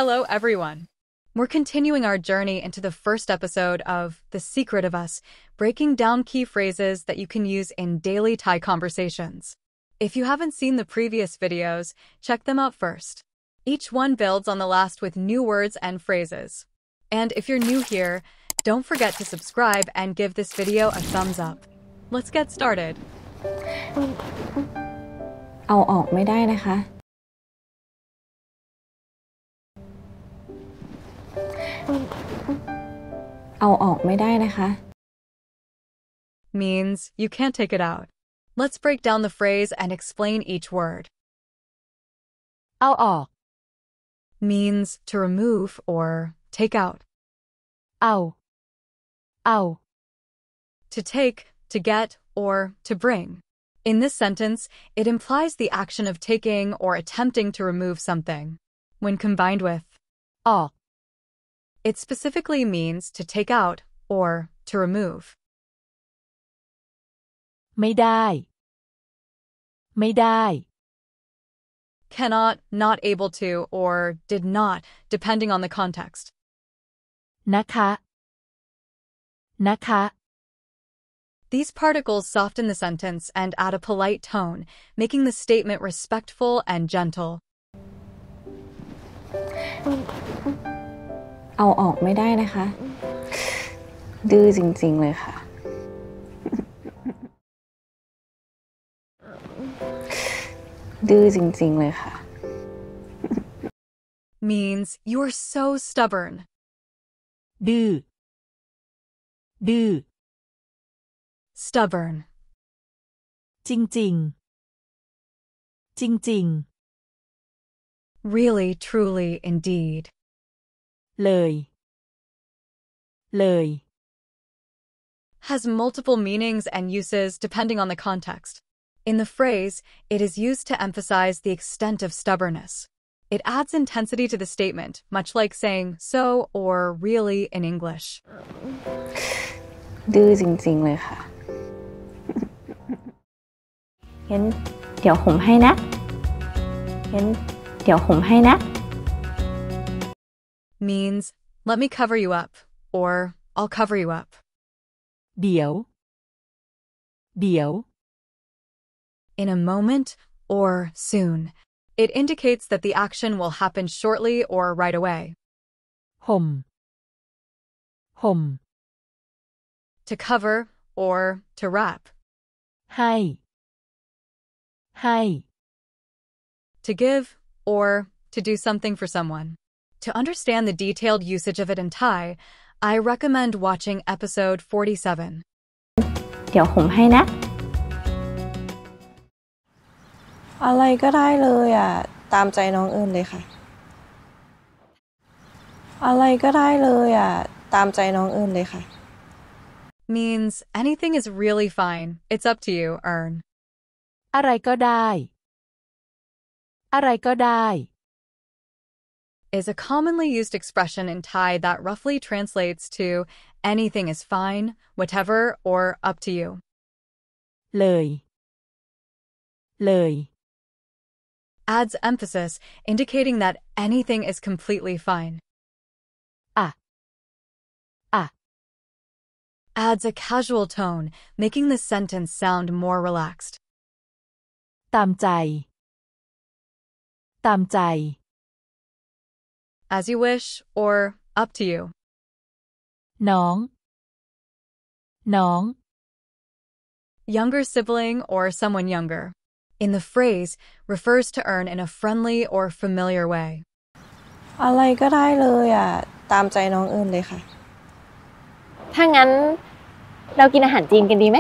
Hello, everyone. We're continuing our journey into the first episode of The Secret of Us, breaking down key phrases that you can use in daily Thai conversations. If you haven't seen the previous videos, check them out first. Each one builds on the last with new words and phrases. And if you're new here, don't forget to subscribe and give this video a thumbs up. Let's get started. เอาออกไม่ได้นะคะ เอาออกไม่ได้นะคะ Means you can't take it out. Let's break down the phrase and explain each word. เอาออก Means to remove or take out. เอา To take, to get, or to bring. In this sentence, it implies the action of taking or attempting to remove something. When combined with ออก it specifically means to take out or to remove. ไม่ได้ ไม่ได้ Cannot, not able to, or did not, depending on the context. นะคะ นะคะ These particles soften the sentence and add a polite tone, making the statement respectful and gentle. เอาออกไม่ได้นะคะ ดื้อจริงๆเลยค่ะ ดื้อจริงๆเลยค่ะ Means you are so stubborn. ดื้อ ดื้อ Stubborn. จริงๆ จริง Really, truly, indeed. ๆ เลย เลย Has multiple meanings and uses depending on the context. In the phrase, it is used to emphasize the extent of stubbornness. It adds intensity to the statement, much like saying so or really in English. ดื้อจริงๆเลยค่ะ งั้นเดี๋ยวผมให้นะ งั้นเดี๋ยวผมให้นะ Means, let me cover you up, or I'll cover you up. เดี๋ยว เดี๋ยว In a moment or soon. It indicates that the action will happen shortly or right away. ห่ม ห่ม To cover or to wrap. ให้ ให้ To give or to do something for someone. To understand the detailed usage of it in Thai, I recommend watching episode 47. เดี๋ยวผมให้นะ อะไรก็ได้เลยอ่ะ ตามใจน้องเอิญเลยค่ะ อะไรก็ได้เลยอ่ะ ตามใจน้องเอิญเลยค่ะ Means anything is really fine. It's up to you, Earn. อะไรก็ได้ อะไรก็ได้ Is a commonly used expression in Thai that roughly translates to anything is fine, whatever, or up to you. เลย เลย Adds emphasis, indicating that anything is completely fine. อ่ะ อ่ะ Adds a casual tone, making the sentence sound more relaxed. ตามใจ ตามใจ As you wish, or up to you. น้อง น้อง Younger sibling or someone younger. In the phrase, refers to Earn in a friendly or familiar way. อะไรก็ได้เลยอ่ะ ตามใจน้องเอิญเลยค่ะ ถ้างั้นเรากินอาหารจีนกันดีไหม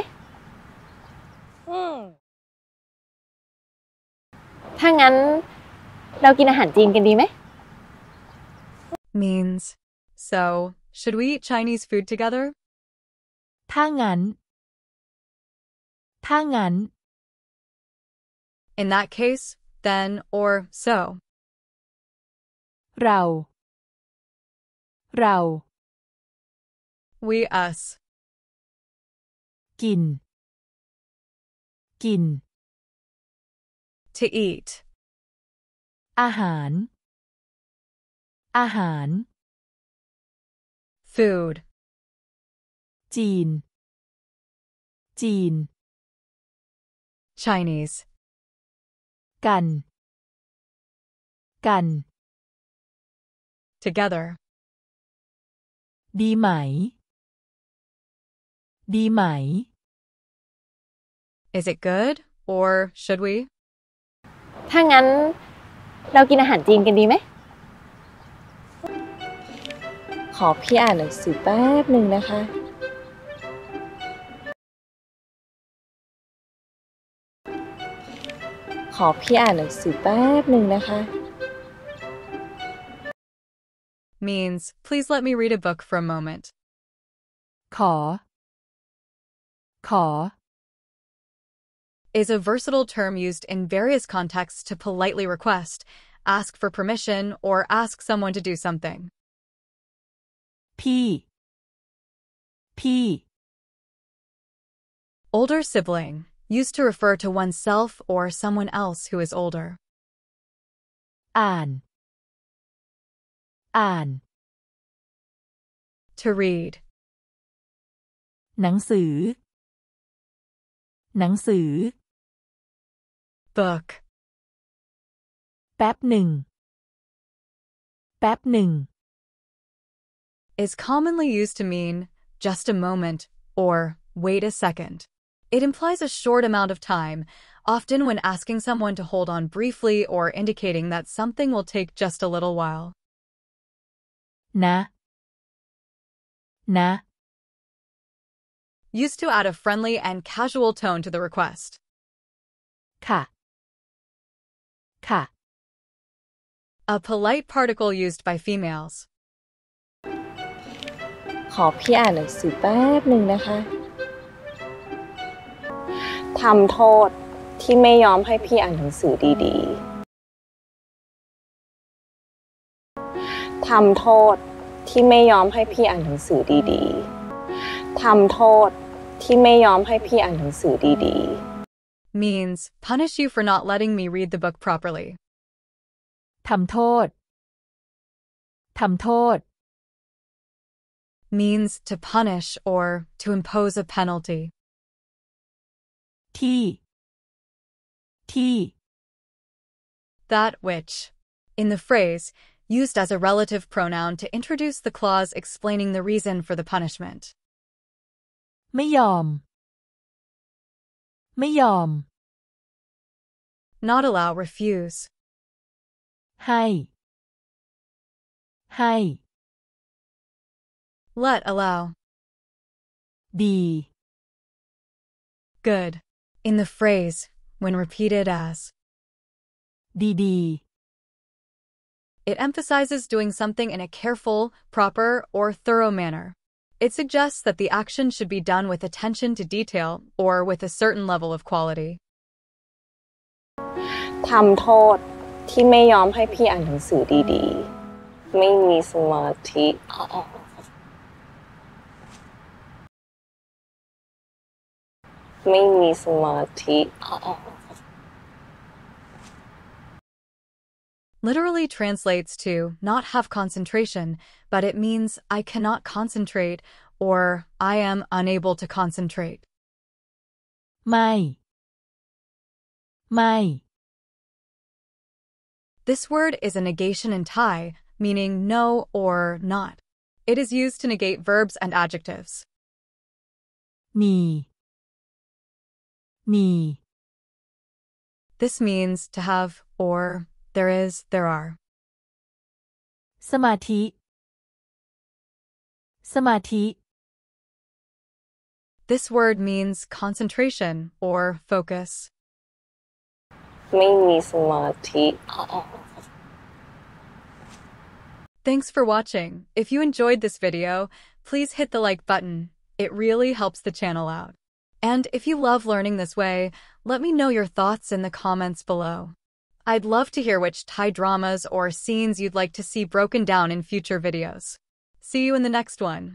ถ้างั้นเรากินอาหารจีนกันดีไหม Means, so, should we eat Chinese food together? ถ้างั้น ถ้างั้น In that case, then, or so. เรา เรา We, us. กิน กิน To eat. อาหาร อาหาร food, จีน จีน Chinese, กัน กัน together, ดีไหม ดีไหม is it good or should we? ถ้างั้นเรากินอาหารจีนกันดีไหม ขอพี่อ่านหนังสือแป๊บหนึ่งนะคะ ขอพี่อ่านหนังสือแป๊บหนึ่งนะคะ means please let me read a book for a moment. ขอ ขอ Is a versatile term used in various contexts to politely request, ask for permission, or ask someone to do something. พี่ พี่ Older sibling, used to refer to oneself or someone else who is older. อ่าน อ่าน To read, หนังสือ หนังสือ book, แป๊บหนึ่ง แป๊บหนึ่ง is commonly used to mean just a moment or wait a second. It implies a short amount of time, often when asking someone to hold on briefly or indicating that something will take just a little while. นะ นะ Used to add a friendly and casual tone to the request. ค่ะ ค่ะ A polite particle used by females. ขอพี่อ่านหนังสือแป๊บหนึ่งนะคะทำโทษที่ไม่ยอมให้พี่อ่านหนังสือดีๆทำโทษที่ไม่ยอมให้พี่อ่านหนังสือดีๆทำโทษที่ไม่ยอมให้พี่อ่านหนังสือดีๆ Means punish you for not letting me read the book properly. ทำโทษ ทำโทษ Means to punish or to impose a penalty. ที่ ที่ That which. In the phrase, used as a relative pronoun to introduce the clause explaining the reason for the punishment. ไม่ยอม ไม่ยอม Not allow, refuse. ให้ ให้ Let, allow. ดี Good. In the phrase, when repeated as. ดีดี It emphasizes doing something in a careful, proper, or thorough manner. It suggests that the action should be done with attention to detail or with a certain level of quality. ทำโทษที่ไม่ยอมให้พี่อ่านหนังสือดีๆไม่มีสมาธิไม่มีสมาธิ Literally translates to not have concentration, but it means I cannot concentrate or I am unable to concentrate. ไม่ ไม่ This word is a negation in Thai, meaning no or not. It is used to negate verbs and adjectives. มี มี This means to have or there is, there are. สมาธิ สมาธิ This word means concentration or focus. ไม่มีสมาธิ Thanks for watching. If you enjoyed this video, please hit the like button. It really helps the channel out. And if you love learning this way, let me know your thoughts in the comments below. I'd love to hear which Thai dramas or scenes you'd like to see broken down in future videos. See you in the next one.